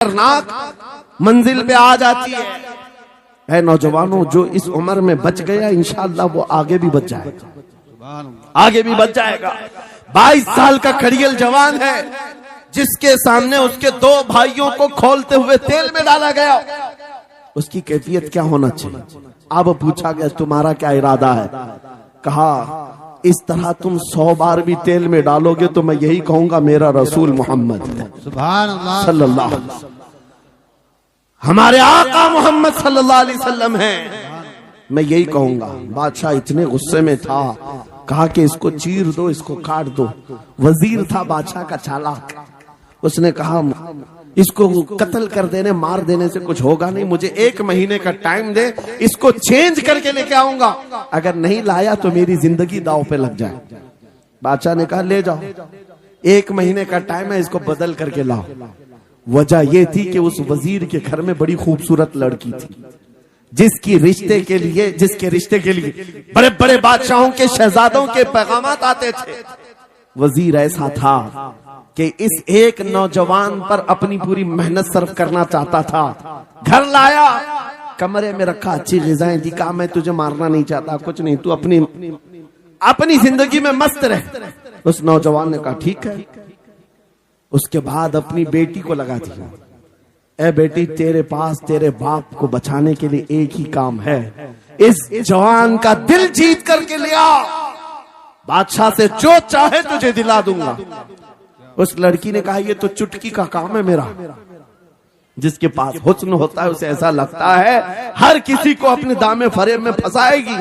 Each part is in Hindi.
खतरनाक मंजिल पे आ जाती है नौजवानों, जो इस उम्र में बच गया इंशाअल्लाह वो आगे भी बच जाएगा, आगे भी बच जाएगा। 22 साल का खड़ियल जवान है जिसके सामने उसके दो भाइयों को खोलते हुए तेल में डाला गया। उसकी कैफियत क्या होना चाहिए? अब पूछा गया तुम्हारा क्या इरादा है? कहा इस तरह तुम 100 बार भी तेल में डालोगे तो मैं यही कहूंगा मेरा रसूल मोहम्मद सुभान अल्लाह सल्लल्लाहु अलैहि वसल्लम, हमारे आका मोहम्मद सल्लल्लाहु अलैहि वसल्लम है, मैं यही कहूंगा। बादशाह इतने गुस्से में था, कहा कि इसको चीर दो, इसको काट दो। वजीर था बादशाह का चालाक, उसने कहा इसको कत्ल कर देने मार देने से कुछ होगा नहीं, मुझे 1 महीने का टाइम दे, इसको चेंज करके लेके आऊंगा, अगर नहीं लाया तो मेरी जिंदगी दांव पे लग जाए। बादशाह ने कहा ले जाओ, 1 महीने का टाइम है, इसको बदल करके लाओ। वजह यह थी कि उस वजीर के घर में बड़ी खूबसूरत लड़की थी जिसके रिश्ते के लिए बड़े बड़े बादशाहों के शहजादों के पैगामात आते थे। वजीर ऐसा था कि इस एक नौजवान पर अपनी पूरी मेहनत सर्फ करना चाहता था। घर लाया, कमरे में रखा, अच्छी ग़िज़ाएं दी, कहा मैं तुझे मारना नहीं चाहता, कुछ नहीं, तू अपनी जिंदगी में मस्त रह। उस नौजवान ने कहा ठीक है। उसके बाद अपनी बेटी को लगा दिया, ए बेटी तेरे पास तेरे बाप को बचाने के लिए एक ही काम है, इस जवान का दिल जीत करके ले आ, बादशाह से जो चाहे तुझे दिला दूंगा। उस लड़की ने कहा ये तो चुटकी का काम है मेरा। जिसके पास हुस्न होता है उसे ऐसा लगता है हर किसी को अपने दामे फरेब में फंसाएगी।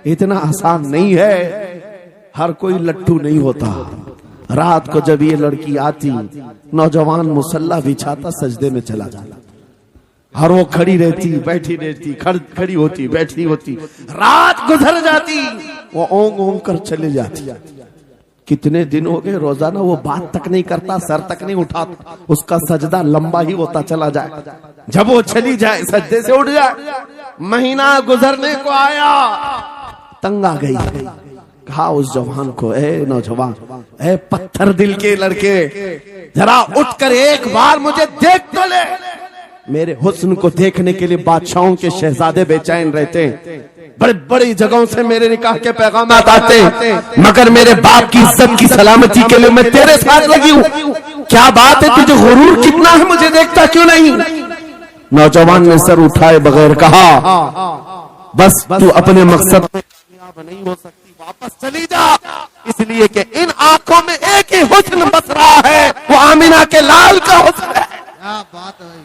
इतना आसान नहीं है, हर कोई लट्टू नहीं होता। रात को जब ये लड़की आती, नौजवान मुसल्ला बिछाता, सजदे में चला जाता, और वो खड़ी रहती बैठी रहती, खड़ी होती बैठी होती, रात गुजर जाती, वो ओंग ओंग कर चले जाती। कितने दिन हो गए, रोजाना वो बात तक नहीं करता, सर तक नहीं उठाता, उसका सजदा लंबा ही होता चला जाए। जब वो चली जाए सजदे से उठ जाए। महीना गुजरने को आया, तंग आ गई, कहा उस जवान को, ए नौजवान, ए पत्थर दिल के लड़के, जरा उठकर एक बार मुझे देख तो ले। मेरे हुस्न को देखने के लिए बादशाहों के शहजादे बेचैन रहते हैं, बड़े बड़ी जगहों से मेरे निकाह के पैगाम आते, मगर मेरे बाप की इज्जत की सलामती के लिए मैं तेरे साथ लगी हूँ। क्या बात है, तुझे गुरूर कितना है, मुझे देखता क्यों नहीं? नौजवान ने सर उठाए बगैर कहा बस तू अपने मकसद में कामयाब नहीं हो सकती, वापस चली जा, इसलिए कि इन आंखों में एक ही हुस्न बस रहा है, वो आमिना के लाल का हुस्न है। क्या बात है,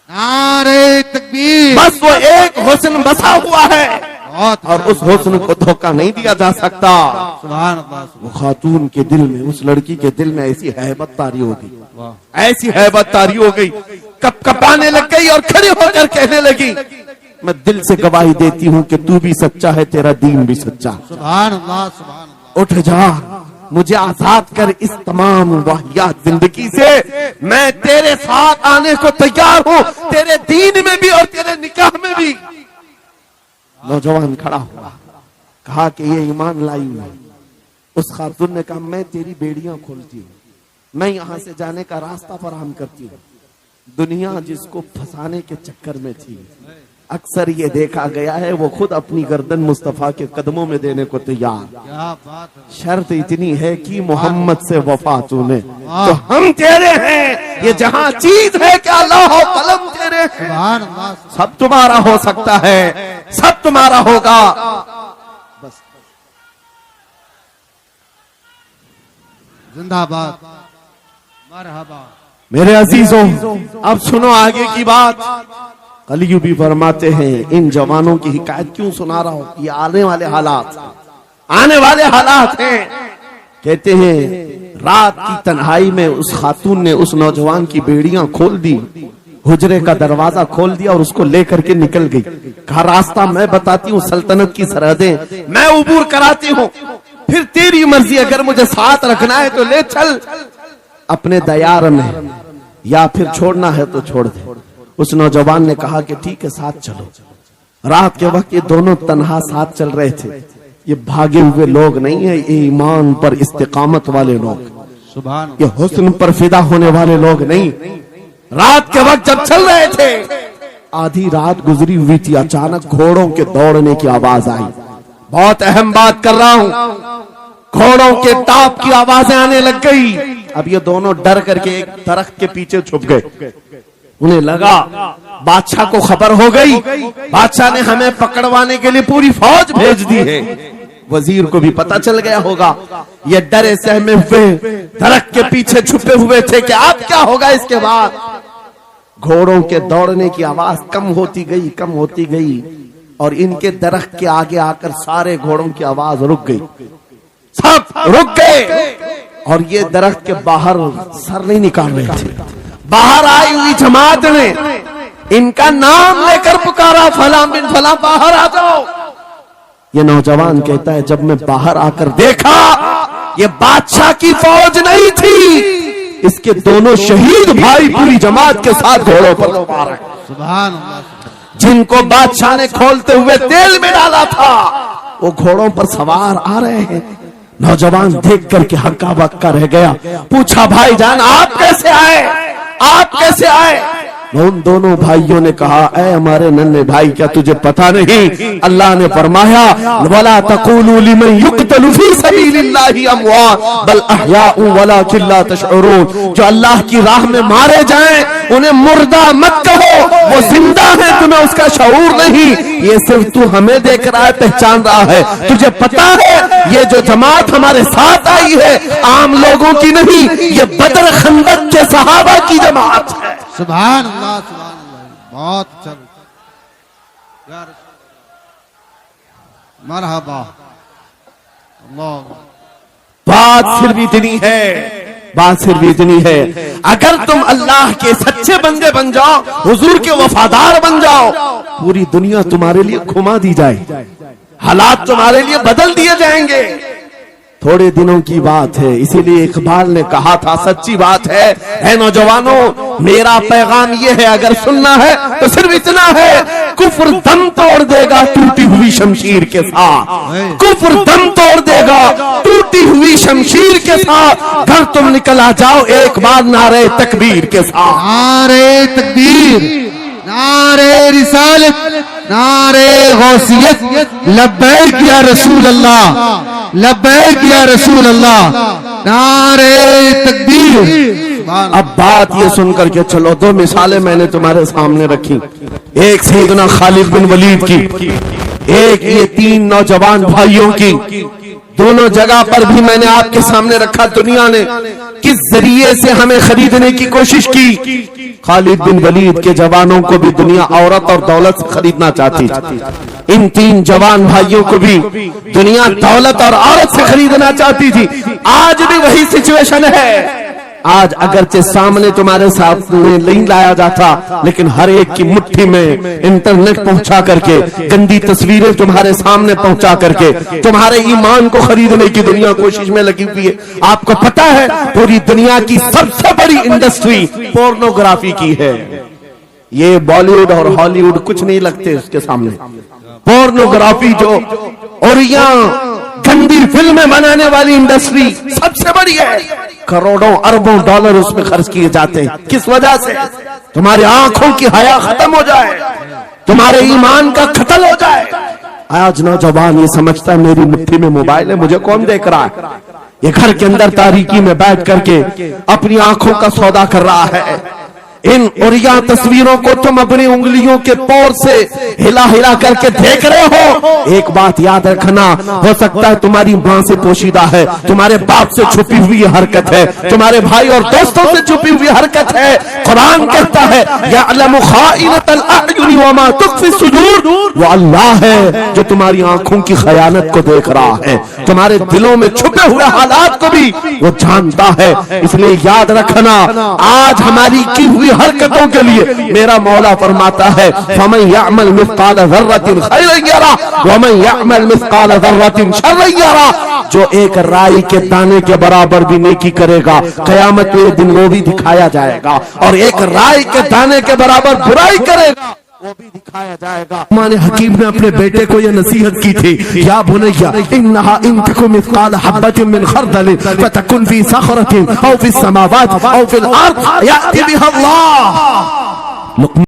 नारे तकबीर, बस वो एक हुस्न बसा हुआ है और उस हुस्न को धोखा नहीं दिया जा सकता। सुभान अल्लाह। वो खातून के दिल में, उस लड़की के दिल में ऐसी हैबत तारी हो गई, ऐसी हैबत तारी हो गई, कपकपाने लग गई और खड़ी होकर कहने लगी मैं दिल से गवाही देती हूँ कि तू भी सच्चा है, तेरा दीन भी सच्चा। सुभान अल्लाह सुभान अल्लाह। उठ जा, मुझे आजाद कर इस तमाम वाहियात जिंदगी से, मैं तेरे साथ आने को तैयार हूँ, तेरे दीन में भी और तेरे निकाह में भी। नौजवान खड़ा हुआ, कहा कि ये ईमान लाई मैं। उस खातून ने कहा मैं तेरी बेड़ियां खोलती हूँ, मैं यहाँ से जाने का रास्ता फराहम करती हूँ। दुनिया जिसको फंसाने के चक्कर में थी, अक्सर ये देखा गया है वो खुद अपनी गर्दन मुस्तफा के कदमों में देने को तैयार। क्या बात है, शर्त इतनी है कि मोहम्मद से वफा तूने तो हम तेरे हैं, ये जहां चीज है क्या लौह कलम तेरे, सुभान अल्लाह। सब तुम्हारा हो सकता है, सब तुम्हारा होगा। बस जिंदाबाद, मरहबा। मेरे अजीजों, अब सुनो आगे की बात। कलियू भी फरमाते हैं इन जवानों की हिकायत क्यों सुना रहा हूं, ये आने वाले हालात हैं। कहते हैं रात की तन्हाई में उस खातून ने उस नौजवान की बेड़ियां खोल दी, हुजरे का दरवाजा खोल दिया और उसको लेकर के निकल गई। कहा रास्ता मैं बताती हूँ, सल्तनत की सरहदें मैं उबूर कराती हूँ, फिर तेरी मर्जी, अगर मुझे साथ रखना है तो ले चल अपने दयार में, या फिर छोड़ना है तो छोड़ दे। उस नौजवान ने कहा कि ठीक है साथ चलो। रात के वक्त ये दोनों तन्हा साथ चल रहे थे। ये भागे हुए लोग नहीं है, ये ईमान पर इस्तिकामत वाले लोग, सुभान ये हुस्न पर फिदा होने वाले लोग नहीं। रात के वक्त जब चल रहे थे, आधी रात गुजरी हुई थी, अचानक घोड़ों के दौड़ने की आवाज आई। बहुत अहम बात कर रहा हूं। घोड़ों के टाप की आवाजें आने लग गई। अब ये दोनों डर करके एक दरख्त के पीछे छुप गए। उन्हें लगा बादशाह को खबर हो गई, बादशाह ने हमें पकड़वाने के लिए पूरी फौज भेज दी है। वजीर को भी पता चल गया होगा। ये डरे सहमे हुए दरख्त के पीछे छुपे हुए थे कि अब क्या होगा इसके बाद। घोड़ों के दौड़ने की आवाज कम होती गई, कम होती गई, और इनके दरख्त के आगे आकर सारे घोड़ों की आवाज रुक गई। सब रुक गए और ये दरख्त के बाहर सर नहीं निकाल रहे थे। बाहर आई हुई जमात ने इनका नाम लेकर पुकारा, फला बिन फला बाहर आ जाओ। ये नौजवान कहता है, जब मैं बाहर आकर देखा ये बादशाह की फौज नहीं थी, इसके दोनों शहीद भाई पूरी जमात के साथ घोड़ों पर सवार हैं। सुभान अल्लाह। जिनको बादशाह ने खोलते हुए तेल में डाला था, वो घोड़ों पर सवार आ रहे हैं। नौजवान देख करके हक्का बक्का रह गया। पूछा, भाईजान आप कैसे आए, आप कैसे आए? उन दोनों भाइयों ने कहा, ऐ हमारे नन्हे भाई, क्या तुझे पता नहीं अल्लाह ने फरमाया, वला तक़ूलू लिमन युक़तलु फी सबीलिल्लाहि अमवात बल अहयाउ वलाकिन ला तशऊरून। जो अल्लाह की राह में मारे जाएं उन्हें मुर्दा मत कहो, वो जिंदा है, तुम्हें उसका शऊर नहीं। ये सिर्फ तू हमें देख रहा है, पहचान रहा है। तुझे पता है ये जो जमात हमारे साथ आई है आम लोगों की नहीं, ये बदर खंदक के सहाबा की जमात है। सुभान अल्लाह, सुभान अल्लाह। बहुत अच्छा यार, मरहबा। अल्लाह। बात सिर्फ इतनी है, बात सिर्फ इतनी है, अगर तुम अल्लाह के सच्चे बंदे बन जाओ, हुजूर के वफादार बन जाओ, पूरी दुनिया तुम्हारे लिए घुमा दी जाए, हालात तुम्हारे लिए बदल दिए जाएंगे। थोड़े दिनों की बात है, इसीलिए इकबाल ने कहा था, सच्ची बात है नौजवानों, मेरा पैगाम ये है, अगर सुनना है तो सिर्फ इतना है, कुफ्र दम तोड़ देगा टूटी हुई शमशीर के साथ, कुफ्र दम तोड़ देगा टूटी हुई शमशीर के साथ। घर तुम निकल आ जाओ एक बार नारे तकबीर के साथ। नारे तकबीर, नारे रिसालत, नारे गौसियत, लब्बैक या रसूल अल्लाह, लब्बैक या रसूल अल्लाह, नारे तकबीर। अब बात ये सुनकर के चलो, दो मिसालें मैंने तुम्हारे सामने रखी, एक सैयदना खालिद बिन वलीद की, एक ये तीन नौजवान भाइयों की। दोनों जगह पर भी मैंने आपके सामने रखा, दुनिया ने किस जरिए से हमें खरीदने की कोशिश की। खालिद बिन वलीद के जवानों को भी दुनिया औरत और दौलत से खरीदना चाहती थी, इन तीन जवान भाइयों को भी दुनिया दौलत और औरत से खरीदना चाहती थी। आज भी वही सिचुएशन है। आज अगरचे सामने तुम्हारे सामने नहीं लाया जाता, लेकिन हर एक की मुट्ठी में इंटरनेट पहुंचा करके, गंदी तस्वीरें तुम्हारे सामने पहुंचा करके तुम्हारे ईमान को खरीदने की दुनिया कोशिश में लगी हुई है। आपको पता है पूरी दुनिया की सबसे बड़ी इंडस्ट्री पोर्नोग्राफी की है। ये बॉलीवुड और हॉलीवुड कुछ नहीं लगते उसके सामने। पोर्नोग्राफी जो और यहाँ गंदी फिल्में बनाने वाली इंडस्ट्री सबसे बड़ी है, करोड़ों अरबों डॉलर उसमें खर्च किए जाते हैं। किस वजह से? तुम्हारी आंखों की हया खत्म हो जाए, तुम्हारे ईमान का कत्ल हो जाए। आज नौजवान ये समझता है मेरी मुट्ठी में मोबाइल है, मुझे कौन देख रहा है। ये घर के अंदर तारीकी में बैठ करके अपनी आंखों का सौदा कर रहा है। इन उरिया तस्वीरों को तुम अपनी उंगलियों के पोर से हिला हिला करके देख रहे हो। एक बात याद रखना, हो सकता है तुम्हारी माँ से पोशीदा है, तुम्हारे बाप से छुपी हुई हरकत है, तुम्हारे भाई और दोस्तों से छुपी हुई हरकत है। कुरान कहता है यअलमु खाइनतल अयुनि व मा तुख्फी सुदूर, वो अल्लाह है जो तुम्हारी आंखों की खयानत को देख रहा है, तुम्हारे दिलों में छुपे हुए हालात को भी वो जानता है। इसलिए याद रखना, आज हमारी की हुई हरकतों के लिए मेरा मौला फरमाता है फमन यअमल मिस्काल ज़र्रतिन खैरन यरा व मन यअमल मिस्काल ज़र्रतिन शर्रन यरा। जो एक राई के दाने के बराबर भी नेकी करेगा, कयामत के दिन वो भी दिखाया जाएगा, और एक राई के दाने के बराबर बुराई करेगा वो भी दिखाया जाएगा। माने हकीम ने अपने बेटे को यह नसीहत की थी, या बुनैया इन्नहा इन तकुम मिस्काल हब्बतिन मिन खरदल फतकुन फी सखरतिन औ फिस समावात औ फिल अर्द याति बिहा अल्लाह।